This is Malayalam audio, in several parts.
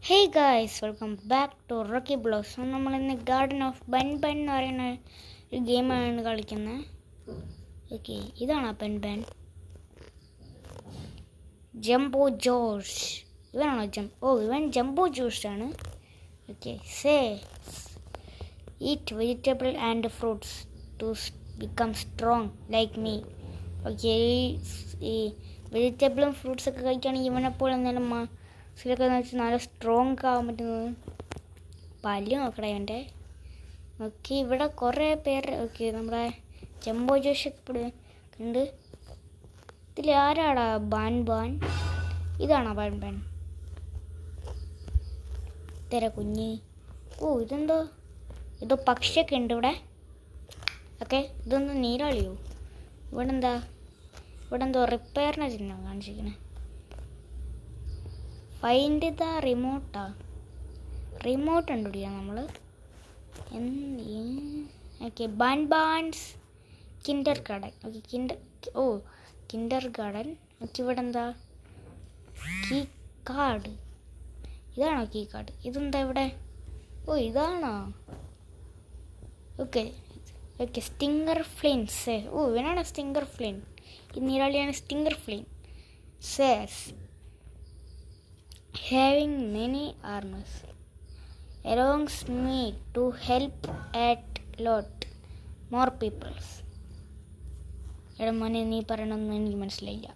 Hey guys, welcome back to Rocky Blogs. നമ്മളിന്ന് ഗാർഡൻ ഓഫ് ബൻ ബൻ എന്ന് പറയുന്ന ഒരു ഗെയിമാണ് കളിക്കുന്നത്. ഓക്കെ, ഇതാണ് ബൻ ബൻ. ജംബോ ജോഷ്, ഇവനാണോ ഇവൻ ജംബോ ജോഷ് ആണ്. Okay, eat vegetable and fruits to become strong like me. Okay, ഈ വെജിറ്റബിളും ഫ്രൂട്ട്സൊക്കെ കഴിക്കുകയാണെങ്കിൽ ഇവനെപ്പോൾ എന്നാലും സിലൊക്കെ വെച്ചാൽ നല്ല സ്ട്രോങ് ആവാൻ പറ്റുന്നത്. പല്ല് നോക്കണേ അവൻ്റെ. ഓക്കെ, ഇവിടെ കുറേ പേര്. ഓക്കെ, നമ്മുടെ ജംബോ ജോഷൊക്കെ ഉണ്ട്. ഇതിൽ ആരാടാ ബാൻ ബാൻ? ഇതാണോ ബാൻ ബാൻ? തെര കുഞ്ഞ്. ഇതെന്തോ പക്ഷിയൊക്കെ ഉണ്ട് ഇവിടെ. ഓക്കെ, ഇതൊന്ന് നീരാളിയോ? ഇവിടെ എന്തോ റിപ്പയറിനെ ചിഹ്നം കാണിച്ചിരിക്കണേ. ഫൈൻഡ് ദ റിമോട്ട് കണ്ടുപിടിക്കാം നമ്മൾ. Okay, Banban's kindergarten. Okay, kindergarten. Okay, ഇവിടെ എന്താ കീ കാർഡ്? ഇതാണോ കീ കാർഡ്? ഇതെന്താ ഇവിടെ? ഇതാണോ? Okay, Stinger Flynn's. ഇവനാണ് സ്റ്റിംഗർ ഫ്ലിൻ. ഈ നീരാളിയാണ് Stinger Flynn. Says having many arms allows me to help at lot more peoples. എടാ മോനെ, നീ പറയണമെന്ന് എനിക്ക് മനസ്സിലായില്ല.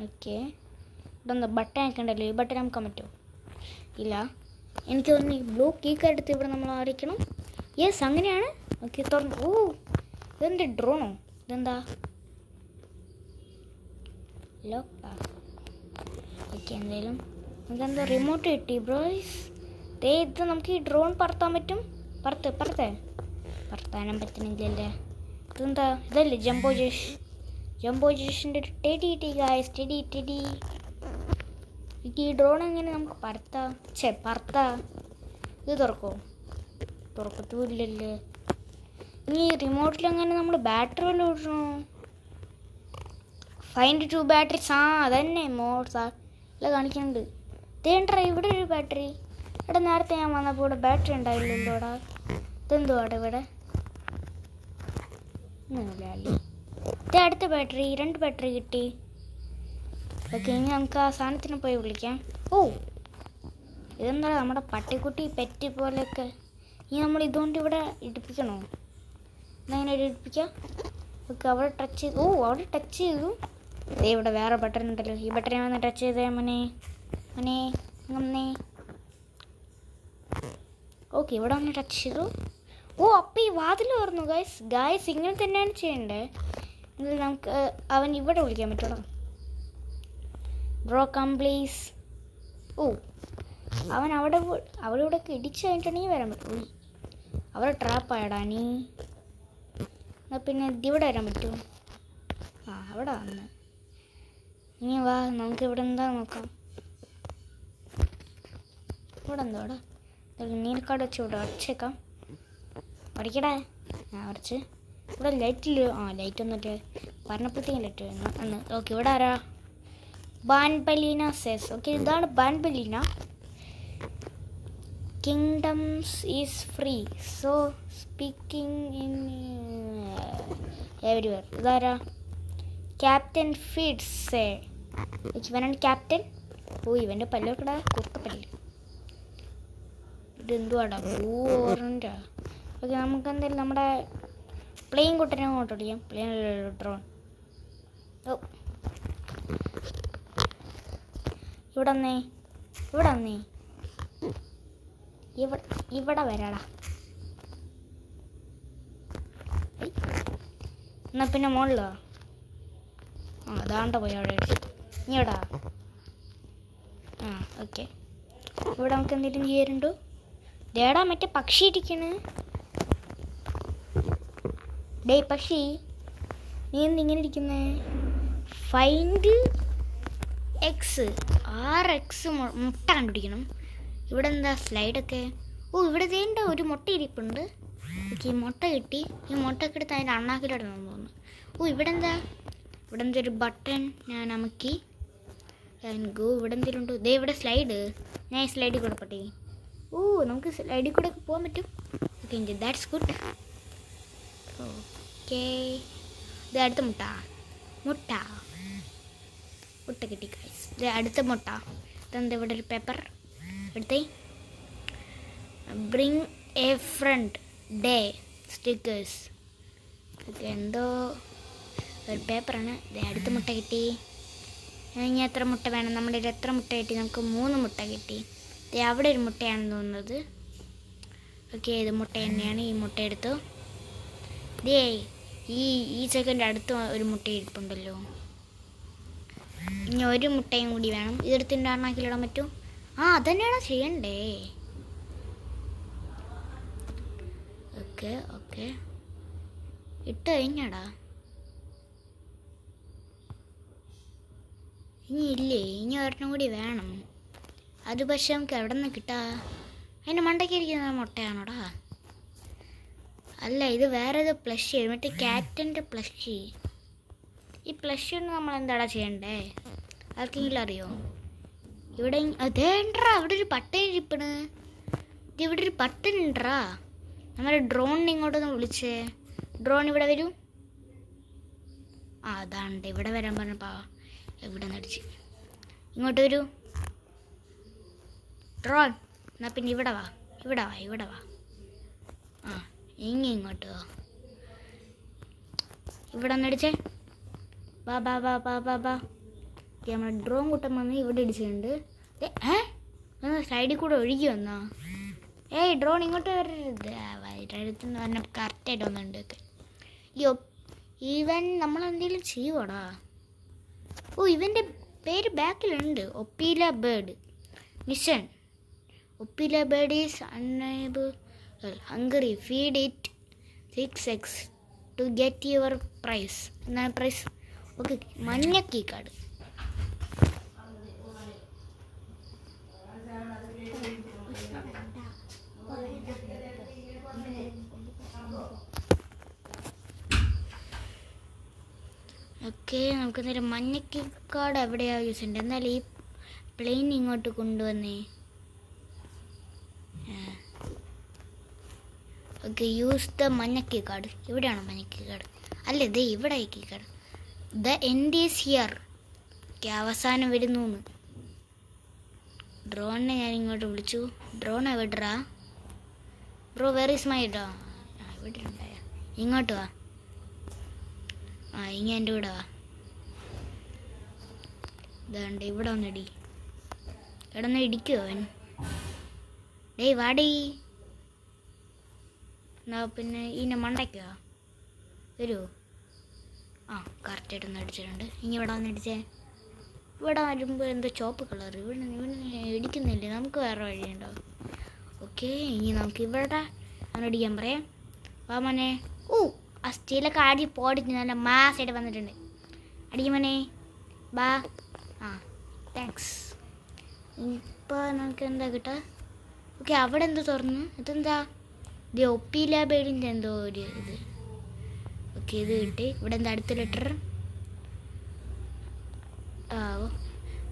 ഓക്കെ, ഇവിടെ എന്താ ബട്ടനൊക്കെ ഉണ്ടല്ലോ. ഈ ബട്ടൺ നമുക്ക് പറ്റുമോ? ഇല്ല, എനിക്ക് തോന്നുന്നു ഈ ബ്ലൂ കീക്ക് എടുത്ത് ഇവിടെ നമ്മൾ ആയിരിക്കണം. യെസ്, അങ്ങനെയാണ്. ഓക്കെ, തുറന്നു. ഇതെന്താ ഡ്രോണോ? ഇതെന്താ ലോക്കാ? ഓക്കെ, എന്തായാലും നമുക്കെന്താ റിമോട്ട് കിട്ടി ബ്രോയ്സ്. ഇത് നമുക്ക് ഈ ഡ്രോൺ പറത്താൻ പറ്റും. പറത്താനും പറ്റുന്നില്ലല്ലേ. ഇതെന്താ? ഇതല്ലേ ജംബോ ജോഷിൻ്റെ ഒരു ടെഡി ഗായ്സ്. ടെഡി. ഈ ഡ്രോൺ എങ്ങനെ നമുക്ക് പറത്താം? ഇത് തുറക്കത്തൂല്ലല്ലേ. ഇനി റിമോട്ടിലെങ്ങനെ നമ്മൾ ബാറ്ററി വല്ലതും ഇടണോ? Find 2 batteries. അതന്നെ മോഡ്സാ കാണിക്കുന്നുണ്ട്. തേണ്ട ഇവിടെ ഒരു ബാറ്ററി. ഇവിടെ നേരത്തെ ഞാൻ വന്നപ്പോൾ ഇവിടെ ബാറ്ററി ഉണ്ടായില്ലല്ലോടാ. ഇതെന്തുവാടെ ഇവിടെ? അടുത്ത ബാറ്ററി, 2 ബാറ്ററി കിട്ടി. ഓക്കെ, ഇനി നമുക്ക് ആ സാധനത്തിന് പോയി വിളിക്കാം. ഇതെന്താ നമ്മുടെ പട്ടിക്കുട്ടി പെറ്റ് പോലെയൊക്കെ. ഇനി നമ്മൾ ഇതുകൊണ്ട് ഇവിടെ ഇടിപ്പിക്കണോ? എങ്ങനെ ഇടിപ്പിക്കാം? ഓക്കെ, അവിടെ ടച്ച് ചെയ്തു. ഇവിടെ വേറെ ബട്ടൺ ഉണ്ടല്ലോ. ഈ ബട്ടൺ വന്ന് ടച്ച് ചെയ്തേ മോനെ. ഓക്കെ, ഇവിടെ വന്ന് ടച്ച് ചെയ്തു. അപ്പം ഈ വാതിൽ തുറന്നു ഗായ്സ്. ഇങ്ങനെ തന്നെയാണ് ചെയ്യണ്ടേ. എന്നിട്ട് നമുക്ക് അവൻ ഇവിടെ വിളിക്കാൻ പറ്റുമോ? Bro come please. അവൻ അവിടെ ഇവിടെയൊക്കെ ഇടിച്ച് കഴിഞ്ഞിട്ടുണ്ടെങ്കിൽ വരാൻ പറ്റും. അവിടെ ട്രാപ്പായടാ നീ. എന്നാൽ പിന്നെ ഇവിടെ വരാൻ പറ്റുമോ? അവിടെ വന്ന്. ഇനി വാ, നമുക്ക് ഇവിടെ എന്താ നോക്കാം. ഇവിടെ എന്തോടാ നീലക്കാട് വെച്ച് ഇവിടെ അടച്ചേക്കാം. അടിക്കടേ. അടച്ച്. ഇവിടെ ലൈറ്റില്ല. ലൈറ്റ് ഒന്നുമില്ല. പറഞ്ഞപ്പോഴത്തേക്കും ലൈറ്റ് വരുന്നു. ഓക്കെ, ഇവിടെ ആരാ? ബാൻബലീന സേസ്. ഓക്കെ, ഇതാണ് Banbaleena. Kingdoms is free, so speaking in everywhere. ഇതാരാ? Captain feeds. ഇവനാണ് ക്യാപ്റ്റൻ. ഇവൻ്റെ പല്ലൊക്കെടാ കുത്തപ്പല്ല്. ഇതെന്തുവാടാ? ഓറഞ്ചാ. ഓക്കെ, നമുക്ക് എന്തായാലും നമ്മുടെ പ്ലെയിൻ കുട്ടനെ അങ്ങോട്ട് ഓടിക്കാം. Plane drone. ഇവിടെ വരാടാ. എന്നാ പിന്നെ മുകളിലോ? അതാണ്ട പോയി അവിടെ നീ എവിടാ? ഓക്കെ, ഇവിടെ നമുക്ക് എന്തെങ്കിലും ചെയ്യാറുണ്ടോ? ദേടാ മറ്റേ പക്ഷി ഇരിക്കണ്. പക്ഷി, നീ എന്തിങ്ങനെ ഇരിക്കുന്നേ? Find X. 6 മുട്ട കണ്ടുപിടിക്കണം. ഇവിടെ എന്താ സ്ലൈഡൊക്കെ? ഇവിടെ വേണ്ട ഒരു മുട്ട ഇരിപ്പുണ്ട്. ഓക്കെ, ഈ മുട്ട കിട്ടി. ഈ മുട്ടയൊക്കെ എടുത്ത് അതിൻ്റെ അണ്ണാക്കിലിടണമെന്ന് തോന്നുന്നു. ഇവിടെ എന്താ ഒരു ബട്ടൺ ഞാൻ അമക്കി. And go. ഇവിടെ എന്തെങ്കിലും ഉണ്ടോ? ദേ ഇവിടെ സ്ലൈഡ്. ഞാൻ ഈ സ്ലൈഡിൽ കൂടെ പറ്റി. ഓ നമുക്ക് സ്ലൈഡിൽ കൂടെ പോകാൻ പറ്റും. Okay that's good. ഓക്കെ ഇത് അടുത്ത മുട്ട കിട്ടി ഗൈസ്. ഇത് അടുത്ത മുട്ട. ഇതെന്താ ഇവിടെ ഒരു പേപ്പർ എടുത്തേ. Bring a friend day stickers. Okay എന്തോ ഒരു പേപ്പറാണ്. ഇത് അടുത്ത മുട്ട കിട്ടി. ഇനി എത്ര മുട്ട വേണം? നമ്മുടെ കയ്യിൽ എത്ര മുട്ട കിട്ടി? നമുക്ക് 3 മുട്ട കിട്ടി. ഇത് അവിടെ ഒരു മുട്ടയാണെന്ന് തോന്നുന്നത്. ഓക്കെ ഇത് മുട്ട തന്നെയാണ്. ഈ മുട്ട എടുത്തു. ഇതേ ഈ സെക്കൻഡ് അടുത്ത് ഒരു മുട്ട ഇരിപ്പുണ്ടല്ലോ. ഇനി ഒരു മുട്ടയും കൂടി വേണം. ഇതെടുത്തിട്ട് ആണാക്കിലിടാൻ പറ്റും. അതന്നെയാണോ ചെയ്യണ്ടേ? ഓക്കെ ഇട്ട് കഴിഞ്ഞാടാ. ഇനി ഇല്ലേ? ഇനി ഒരെണ്ണം കൂടി വേണം. അത് പക്ഷെ നമുക്ക് എവിടെ നിന്ന് കിട്ടാ? അതിൻ്റെ മണ്ടയ്ക്ക് ഇരിക്കുന്ന മുട്ടയാണോടാ? അല്ല ഇത് വേറെ ഏതോ പ്ലഷ്. മറ്റേ ക്യാറ്റിൻ്റെ പ്ലഷ്. ഈ പ്ലഷ് കൊണ്ട് നമ്മൾ എന്താടാ ചെയ്യണ്ടേ? ആർക്കെങ്കിലും അറിയോ? ഇവിടെ അതേണ്ടാ അവിടെ ഒരു ബട്ടൺ ഇരിപ്പണ്. ഇവിടെ ഒരു ബട്ടൺ ഉണ്ടാ. നമ്മുടെ ഡ്രോണിനെ ഇങ്ങോട്ടൊന്ന് വിളിച്ചേ. ഡ്രോൺ ഇവിടെ വരൂ. അതാണ്ട് ഇവിടെ വരാൻ പറഞ്ഞപ്പാ ഇവിടെ നടിച്ച്. ഇങ്ങോട്ട് വരൂ ഡ്രോൺ. എന്നാ പിന്നെ ഇവിടെ വാ. ഇങ്ങോട്ട് വാ. ഇവിടെ ഒന്നടിച്ചേ. ബാ നമ്മുടെ ഡ്രോൺ കൂട്ടം വന്ന് ഇവിടെ ഇടിച്ചിട്ടുണ്ട്. സൈഡിൽ കൂടെ ഒഴുകി വന്നാ. ഡ്രോൺ ഇങ്ങോട്ട് വരരുത്. വൈകിട്ടടുത്ത് പറഞ്ഞ കറക്റ്റായിട്ട് വന്നിട്ടുണ്ട്. ഇവൻ നമ്മളെന്തെങ്കിലും ചെയ്യുവാടാ. ഇവൻ്റെ പേര് ബാക്കിലുണ്ട്. Opila bird mission. Opila bird is unable hungry. Feed it 6 eggs to get your prize. എന്താണ് പ്രൈസ്? ഓക്കെ മഞ്ഞ കീ കാർഡ്. ഓക്കെ നമുക്ക് നേരം മഞ്ഞ കീ കാർഡ് എവിടെയാണ് യൂസ് ചെയ്യേണ്ടത്? എന്നാൽ ഈ പ്ലെയിൻ ഇങ്ങോട്ട് കൊണ്ടുവന്നേ. ഓക്കെ യൂസ് ദ മഞ്ഞ കീ കാർഡ്. ഇവിടെയാണോ മഞ്ഞ കീ കാർഡ്? അല്ല ഇത് ഇവിടെ key card. The end is here. Okay അവസാനം വരുന്നു. ഡ്രോണിനെ ഞാൻ ഇങ്ങോട്ട് വിളിച്ചു. ഡ്രോൺ എവിടെടാ? Bro where is my drone? ഇവിടെ ഉണ്ടായ. ഇങ്ങോട്ട് വാ. ഇങ്ങനെ എൻ്റെ കൂടെ വാ. ഇതാണ്ട് ഇവിടെ വന്നിടി. ഇടന്ന് ഇടിക്കുമോ അവൻ? ഡേയ് വാടി. എന്നാ പിന്നെ ഇതിനെ മണ്ടയ്ക്കോ? വരുമോ? കറക്റ്റായിട്ടൊന്ന് അടിച്ചിട്ടുണ്ട്. ഇനി ഇവിടെ വന്നിടിച്ചേ. ഇവിടെ വരുമ്പോൾ എന്തോ ചോപ്പ് കളർ. ഇവിടെ ഇടിക്കുന്നില്ലേ? നമുക്ക് വേറെ വഴിയുണ്ടോ? ഓക്കെ ഇനി നമുക്ക് ഇവിടെ അവനടിക്കാൻ പറയാം. വാ മോനെ. ആ സ്റ്റീലൊക്കെ അടി പോടിച്ച് നല്ല മാസായിട്ട് വന്നിട്ടുണ്ട്. അടിക്കും മോനെ. ബാ. താങ്ക്സ്. ഇപ്പോൾ നമുക്ക് എന്താ കിട്ടുക? ഓക്കെ അവിടെ എന്തോ തുറന്നു. ഇതെന്താ? ഇത് ഒപ്പീല ബേഡിൻ്റെ എന്തോ ഒരു ഇത്. ഓക്കെ ഇത് കിട്ടി. ഇവിടെ എന്താ അടുത്ത letter?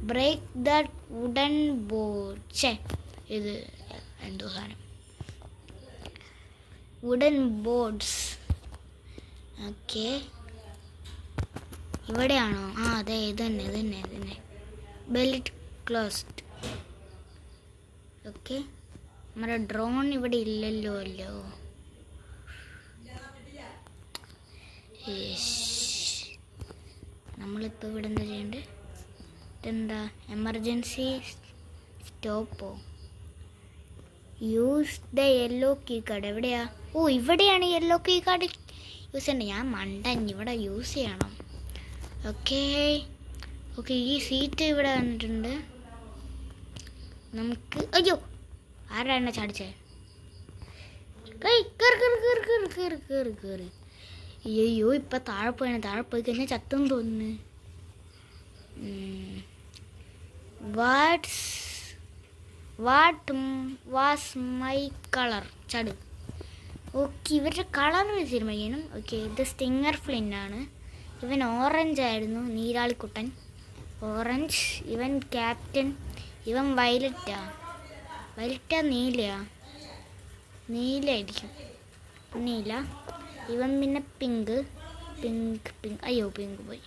Break the wooden board. ഇത് എന്തോ സാധനം. Wooden boards. ഓക്കെ ഇവിടെയാണോ? അതെ ഇത് തന്നെ. Belt closed. ഓക്കെ നമ്മുടെ ഡ്രോൺ ഇവിടെ ഇല്ലല്ലോ. നമ്മളിപ്പോൾ ഇവിടെ എന്താ ചെയ്യേണ്ടത്? ഇതെന്താ? എമർജൻസി സ്റ്റോപ്പോ? Use the yellow key card. എവിടെയാ? ഇവിടെയാണ് യെല്ലോ കീ കാർഡ് യൂസ് ചെയ്യേണ്ടത്. ഞാൻ മണ്ടൻ. ഇവിടെ യൂസ് ചെയ്യണം. ഓക്കെ ഈ സീറ്റ് ഇവിടെ വന്നിട്ടുണ്ട്. നമുക്ക് അയ്യോ ആരാ എന്നെ ചാടിച്ചേ? കേറി. അയ്യോ ഇപ്പം താഴെ പോയി കഴിഞ്ഞാൽ ചത്തെന്ന് തോന്നുന്നു. What was my colour? ചട്. ഓക്കെ ഇവരുടെ കളർ തീരുമാനിക്കണം. ഓക്കെ ഇത് സ്റ്റിങ്ങർ ഫ്ലിൻ ആണ്. ഇവൻ ഓറഞ്ച് ആയിരുന്നു. നീരാളിക്കുട്ടൻ. ഓറഞ്ച്. ഇവൻ ക്യാപ്റ്റൻ. ഇവൻ വയലറ്റാ. നീലയാ? നീലയായിരിക്കും. നീല. ഇവൻ പിന്നെ പിങ്ക്. അയ്യോ പിങ്ക് പോയി.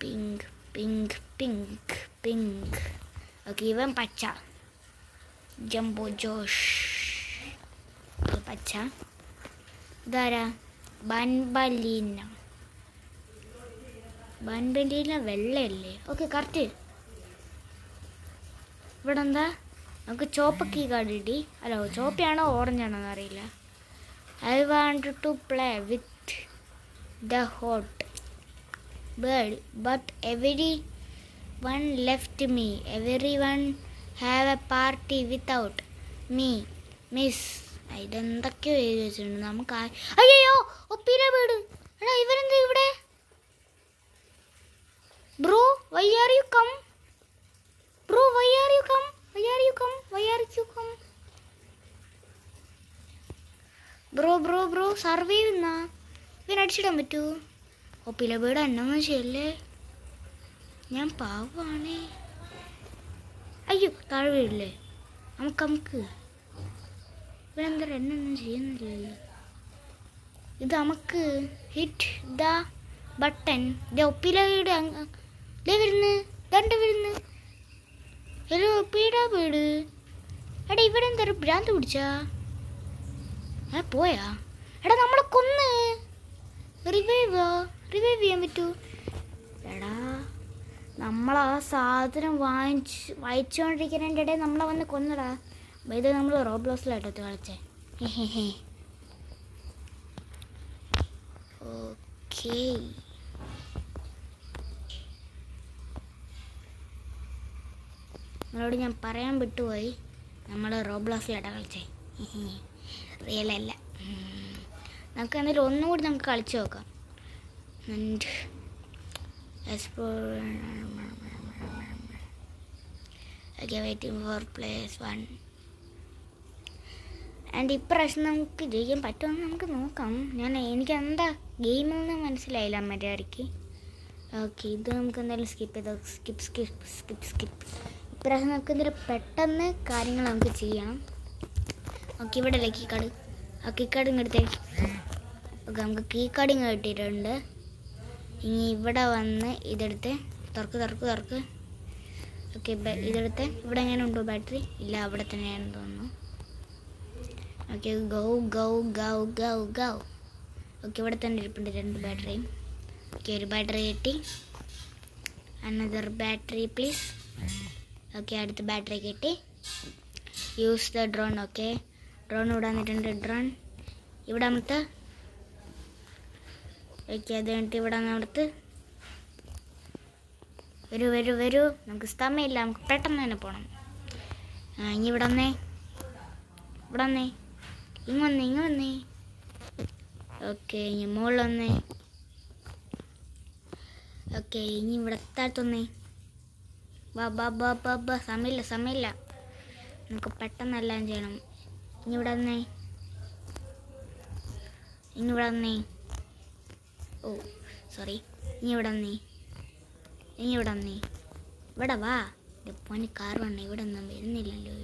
പിങ്ക്. ഓക്കെ, ഇവൻ പച്ച. Jumbo Josh. പച്ച. ഇതാരാ? ബൻബലീന വെള്ളയല്ലേ? Okay, correct. ഇവിടെ എന്താ? നമുക്ക് ചോപ്പ് കീ കാർഡ് കിട്ടി. അല്ലോ, ചോപ്പയാണോ ഓറഞ്ചാണോ എന്നറിയില്ല. I want to play with the hot bird but every one left me. Every one have a party without me miss. ഇതെന്തൊക്കെയോ എഴുതി വെച്ചിട്ടുണ്ട്. നമുക്ക് അയ്യോ ഒപ്പിയിലെ വീട്. എടാ ഇവരെന്താ ഇവിടെ? Bro why are you come? Bro survey ചെയ്യുന്നാ? ഇവനടിച്ചിടാൻ പറ്റൂ? ഒപ്പിയിലെ വീട് എന്നൊന്നും ചെയ്യല്ലേ, ഞാൻ പാവാണേ. അയ്യോ താഴെ വീടില്ലേ? നമുക്ക് ഇവരെന്താ എന്നൊന്നും ചെയ്യുന്നില്ലല്ലോ. ഇത് നമുക്ക് ഹിറ്റ് ദ ബട്ടൺ. ഒപ്പിയിലെ വീട് വരുന്നു. ഹലോ ഒപ്പിയുടെ വീട്. എടാ ഇവിടെ എന്താ ഭ്രാന്ത് പിടിച്ചാ? പോയാ? എടാ നമ്മളെ കൊന്ന് റിവൈവ് ചെയ്യാൻ പറ്റൂ? എടാ നമ്മളാ സാധനം വായിച്ചുകൊണ്ടിരിക്കുന്നതിൻ്റെ ഇടയിൽ നമ്മളെ വന്ന് കൊന്നടാ. ഇത് നമ്മൾ റോബ്ലോസിലായിട്ടത് കളിച്ചേ. ഓക്കേ, നിങ്ങളോട് ഞാൻ പറയാൻ വിട്ടുപോയി, നമ്മൾ റോബ്ലോസിലായിട്ടാണ് കളിച്ചേ. റിയലല്ല. നമുക്ക് എന്തായാലും ഒന്നുകൂടി നമുക്ക് കളിച്ചു നോക്കാം. Waiting for place 1. ആൻഡ് ഇപ്രാവശ്യം നമുക്ക് ജയിക്കാൻ പറ്റുമെന്ന് നമുക്ക് നോക്കാം. എനിക്ക് എന്താ ഗെയിമെന്ന് മനസ്സിലായില്ല മര്യാദയ്ക്ക്. ഓക്കെ, ഇത് നമുക്ക് എന്തായാലും സ്കിപ്പ് ചെയ്തോ. സ്കിപ്പ്. ഇപ്രാവശ്യം നമുക്ക് എന്തായാലും പെട്ടെന്ന് കാര്യങ്ങൾ നമുക്ക് ചെയ്യണം. ഓക്കെ, ഇവിടെ അല്ലേ കീ കാർഡ്? ആ കീ കാർഡ് ഇങ്ങെടുത്തേക്ക്. ഓക്കെ, നമുക്ക് കീ കാർഡ് ഇങ്ങ് കിട്ടിയിട്ടുണ്ട്. ഇനി ഇവിടെ വന്ന് ഇതെടുത്ത് തുറക്ക്. ഓക്കെ, ഇതെടുത്ത് ഇവിടെ എങ്ങനെ ഉണ്ടോ ബാറ്ററി? ഇല്ല, അവിടെ തന്നെയാണെന്ന് തോന്നുന്നു. Okay, go. ഓക്കെ, ഇവിടെ തന്നെ ഇരിപ്പുണ്ട് 2 ബാറ്ററിയും. ഓക്കെ, ഒരു ബാറ്ററി കിട്ടി. Another battery please. ഓക്കെ, അടുത്ത ബാറ്ററി കിട്ടി. Use the drone. Okay, drone ഇവിടെ വന്നിട്ടുണ്ട്. ഡ്രോൺ ഇവിടെ അമർത്ത്. ഓക്കെ, അത് കഴിഞ്ഞിട്ട് ഇവിടെ അമർത്ത്. വരൂ. നമുക്ക് സമയമില്ല, നമുക്ക് പെട്ടെന്ന് തന്നെ പോകണം. ഇനി ഇവിടെ വന്നേ. ഇങ്ങ് വന്നേ. ഓക്കെ, ഇനി മുകളിൽ വന്നേ. ഓക്കെ, ഇനി ഇവിടെ താഴ്ത്തൊന്നേ. വാ. സമയമില്ല. നമുക്ക് പെട്ടെന്നെല്ലാം ചെയ്യണം. ഇനി ഇവിടെ വന്നേ. ഓ സോറി. ഇനി ഇവിടെ വന്നേ. ഇവിടെ വാ. പൊന്നി കാർ വന്നേ. ഇവിടെ ഒന്നും വരുന്നില്ലല്ലോ.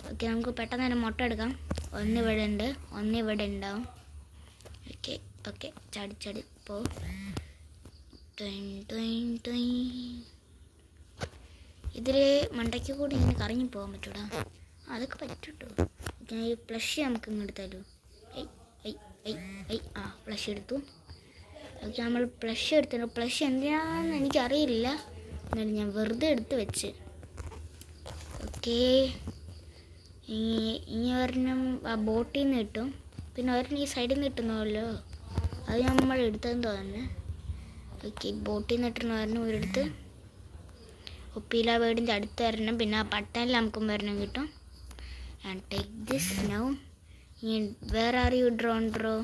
ഓക്കെ, നമുക്ക് പെട്ടെന്ന് തന്നെ മുട്ട എടുക്കാം. ഒന്ന് ഇവിടെ ഉണ്ട്, ഒന്ന് ഇവിടെ ഉണ്ടാവും. ഓക്കെ, ചാടി പോ. ഇതിൽ മണ്ടയ്ക്ക് കൂടി ഇങ്ങനെ കറങ്ങി പോകാൻ പറ്റൂടാ? അതൊക്കെ പറ്റൂട്ടോ. ഞാൻ ഈ പ്ലഷ് നമുക്ക് ഇങ്ങ് എടുത്താലോ? പ്ലഷ് എടുത്തു. ഓക്കെ, നമ്മൾ പ്ലഷ് എടുത്തു. പ്ലഷ് എന്തിനാണെന്ന് എനിക്കറിയില്ല, എന്നാലും ഞാൻ വെറുതെ എടുത്ത് വെച്ച്. ഓക്കെ, ഇനി ഒരെണ്ണം ആ ബോട്ടിൽ നിന്ന് കിട്ടും, പിന്നെ ഒരെണ്ണം ഈ സൈഡിൽ നിന്ന് കിട്ടുന്നല്ലോ, അത് നമ്മൾ എടുത്തതെന്ന് തോന്നുന്നു. ഓക്കെ, ബോട്ടിൽ നിന്ന് കിട്ടുന്ന ഒരെണ്ണം ഒരിടത്ത്. ഒപ്പിയില വീടിൻ്റെ അടുത്ത് വരണം, പിന്നെ ആ പട്ടനിൽ നമുക്കും വരണം കിട്ടും. And take this now. Where are you drone bro?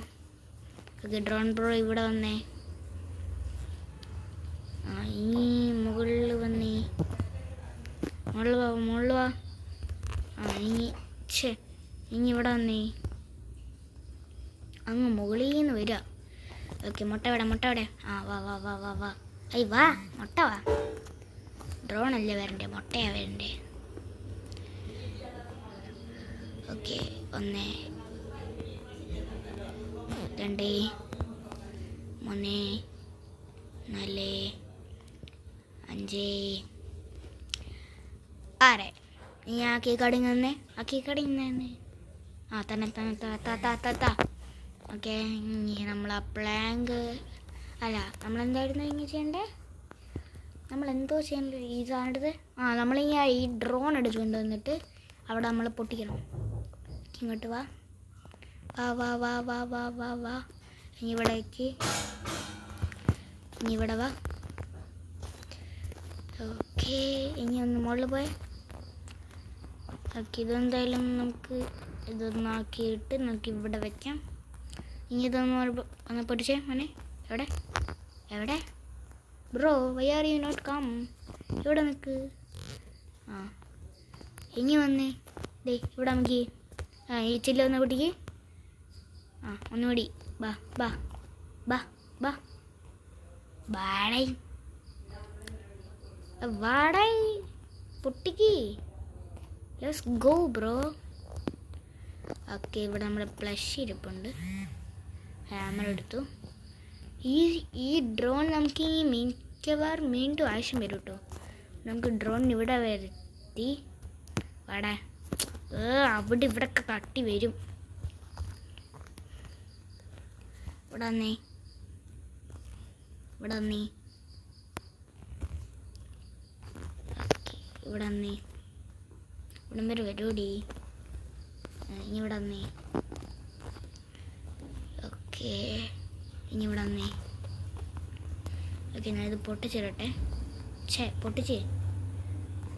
Okay, drone bro ഇവിടെ വന്നേ. ഇനി മുകളിൽ വന്നേ. മുകളിൽ വാ. ഇനി ഇവിടെ വന്നേ. അങ്ങ് മുകളിൽ നിന്ന് വരിക. ഓക്കെ, മുട്ട ഇവിടെ. വാ. അയ്യ വാ, മുട്ട വാ. ഡ്രോണല്ലേ വരണ്ടേ, മുട്ടയാ വരണ്ടേ. ഓക്കെ, 1 2 3 4 5 6. നീ ആ കേക്ക് അടങ്ങി തന്നെ, ആ കേക്ക് അടങ്ങി തന്നെ. ആ തന്നെ തന്നെ താ. ഓക്കെ, ഇനി നമ്മൾ ആ പ്ലാങ്ക് അല്ല, നമ്മളെന്തായിരുന്നു ഇങ്ങനെ ചെയ്യണ്ടേ? നമ്മളെന്തോ ചെയ്യേണ്ടത് ഈ സാധനത്ത്. നമ്മളിങ്ങനെ ഈ ഡ്രോൺ എടുത്തുകൊണ്ട് വന്നിട്ട് അവിടെ നമ്മൾ പൊട്ടിക്കണം. ഇങ്ങോട്ട് വാ വാ വാ വാ വാ വാ വാ വാ ഇനി ഇവിടേക്ക്, ഇനി ഇവിടെ വാ. ഓക്കെ, ഇനി ഒന്ന് മുകളിൽ പോയി. ഓക്കെ, ഇതെന്തായാലും നമുക്ക് ഇതൊന്നാക്കിയിട്ട് നമുക്ക് ഇവിടെ വയ്ക്കാം. ഇനി ഇതൊന്ന് ഒന്ന് പൊട്ടിച്ചേ മോനെ. എവിടെ bro, why are you not come? ഇവിടെ നിൽക്ക്. ഇനി വന്നേ. ദേ ഇവിടെ നമുക്ക് ഈ ചില്ല ഒന്ന് പൊട്ടിക്ക്. ഒന്നുകൂടി ബാ ബാ ബാ ബാ വാടായി പൊട്ടിക്ക്. Let's go bro. ഓക്കെ, ഇവിടെ നമ്മുടെ പ്ലഷ് ഇരിപ്പുണ്ട്. ഹാമർ എടുത്തു. ഈ ഡ്രോൺ നമുക്ക് ഈ മിക്കവാറും വീണ്ടും ആവശ്യം വരും കേട്ടോ. നമുക്ക് ഡ്രോൺ ഇവിടെ വരുത്തി വാടാ. അവിടെ ഇവിടൊക്കെ തട്ടി വരും. ഇവിടെ വന്നേ. ഇവിടം വരെ വരൂടി. ഇനി ഇവിടെ വന്നേ. ഓക്കെ, ഇനി ഇവിടെ വന്നേ. ഓക്കെ, ഞാനിത് പൊട്ടിച്ചിരട്ടെ.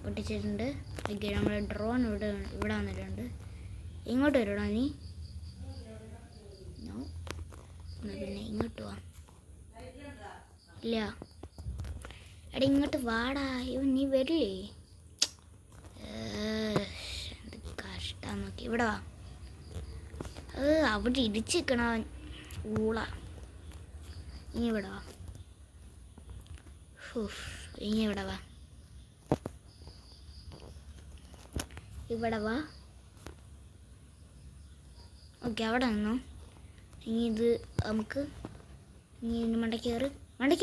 പൊട്ടിച്ചിട്ടുണ്ട്. ഓക്കെ, നമ്മുടെ ഡ്രോൺ ഇവിടെ വന്നിട്ടുണ്ട്. ഇങ്ങോട്ട് വരണോ നീ? പിന്നെ ഇങ്ങോട്ട് വാ. ഇല്ല എടാ, ഇങ്ങോട്ട് വാടാ. നീ വരില്ലേ? എന്ത് കഷ്ടം നോക്കി. ഇവിടെ വാ. അവിടെ ഇടിച്ച് നിൽക്കണ ഊള. ഇനി ഇവിടെ വാ. ഇനി ഇവിടെ വാ. ഓക്കെ, അവിടെ നിന്നു. ഇനി ഇത് നമുക്ക് മണ്ടയ്ക്ക്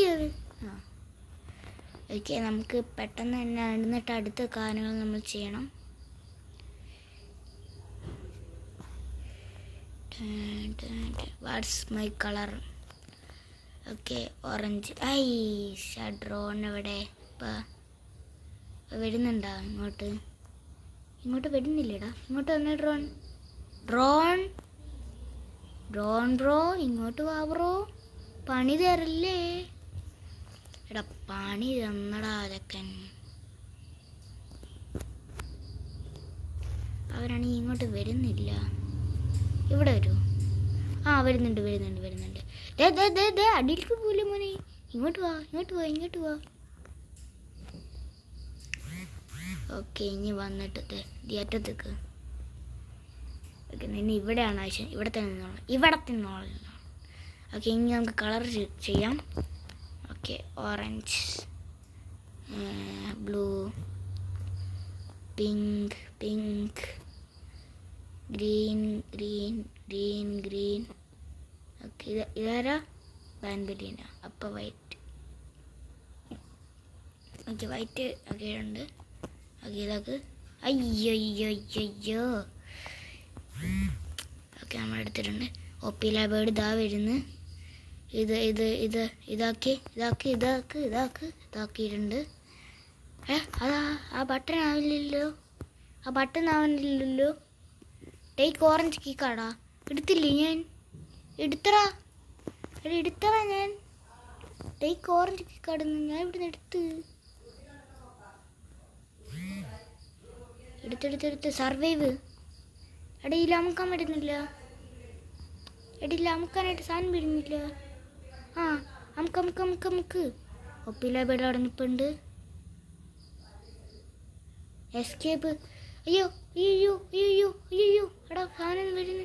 കയറ്. ഓക്കെ, നമുക്ക് പെട്ടെന്ന് തന്നെ എന്നിട്ട് അടുത്ത കാര്യങ്ങൾ നമ്മൾ ചെയ്യണം. What's my colour? Okay, orange. Drone എവിടെ? ഇപ്പം വരുന്നുണ്ടോ? ഇങ്ങോട്ട് വരുന്നില്ലേടാ. ഇങ്ങോട്ട് വന്നേ ഡ്രോൺ ബ്രോ, ഇങ്ങോട്ട് വാ ബ്രോ. പണി തരല്ലേ എടാ, പണി തന്നടാ അതൊക്കൻ. അവരാണെങ്കിൽ ഇങ്ങോട്ട് വരുന്നില്ല. ഇവിടെ വരൂ. വരുന്നുണ്ട്. അടിയിലേക്ക് പോലെ മോനെ. ഇങ്ങോട്ട് വാ. ഓക്കെ, ഇനി വന്നിട്ട് അറ്റത്തേക്ക്. ഓക്കെ, ഇനി ഇവിടെയാണ് ആവശ്യം. ഇവിടെ തിന്നോളാം. ഓക്കെ, ഇനി നമുക്ക് കളർ ചെയ്യാം. Okay, orange, blue, pink, green. Okay, ഇതാരാ? ബാൻബലീന. അപ്പോൾ വൈറ്റ്. Okay, white. ഓക്കെ ഉണ്ട്. ഓക്കെ, ഇതാക്ക്. അയ്യോ. ഓക്കെ, നമ്മൾ എടുത്തിട്ടുണ്ട്. ഒപ്പില ബേർഡ് ഇതാ വരുന്നു. ഇതാക്കിയിട്ടുണ്ട്. ആ ബട്ടൺ ആവുന്നില്ലല്ലോ. ടേക്ക് ഓറഞ്ച് കീക്കാടാ. എടുത്തില്ലേ ഞാൻ? എടുത്തറാ ഞാൻ. ടേക്ക് ഓറഞ്ച് കീക്കാടുന്നു ഞാൻ ഇവിടുന്ന് എടുത്ത് സർവൈവ്. എടയിൽ അമുക്കാൻ പറ്റുന്നില്ല. അമുക്കാനായിട്ട് സാധനം വരുന്നില്ല. അമുക്ക്. ഒപ്പില ബേഡ് അവിടെ നിൽപ്പുണ്ട്. എസ്കേപ്പ്. അയ്യോ എടാ, സാധനം വരുന്നു.